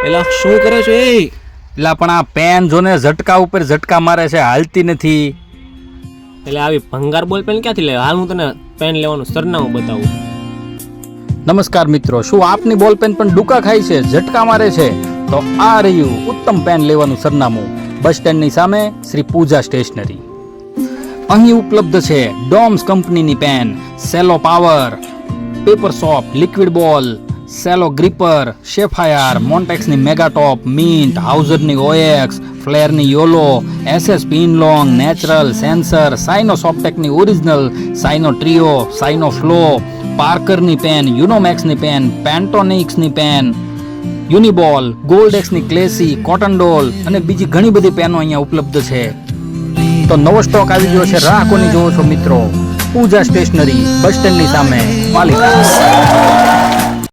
એલા શું કરે છે એ? એટલે પણ આ પેન જોને ઝટકા ઉપર ઝટકા મારે છે, હાલતી નથી. એટલે આવી ભંગાર બોલ પેન ક્યાંથી લે? હાલ હું તને પેન લેવાનું સરનામું બતાવું. નમસ્કાર મિત્રો, શું આપની બોલ પેન પણ ડૂકા ખાય છે, ઝટકા મારે છે? તો આ રહ્યું ઉત્તમ પેન લેવાનું સરનામું, બસ સ્ટેન્ડની સામે શ્રી પૂજા સ્ટેશનરી. અહીં ઉપલબ્ધ છે ડોમ્સ કંપનીની pen, Cello power, paper soap, liquid ball, Cello Gripper, Sapphire, મોન્ટેક્સની મેગાટોપ, મિન્ટ, હાઉઝરની ઓએક્સ, ફ્લેરની યોલો, એસએસ પિનલોંગ, નેચરલ, સેન્સર, સાઇનો સોફ્ટેકની Original, Signo Trio, Signo Flow, પાર્કરની પેન, યુનોમેક્સની પેન, પેન્ટોનિક્સની પેન, યુનિબોલ, ગોલ્ડેક્સની ક્લેસી, કોટન ડોલ અને બીજી ઘણી બધી પેનો અહીંયા ઉપલબ્ધ છે. તો નવો સ્ટોક આવી ગયો છે, રાહ કોની જોવો છો મિત્રો? પૂજા સ્ટેશનરી, બસ સ્ટેન્ડની સામે, પાલિકા.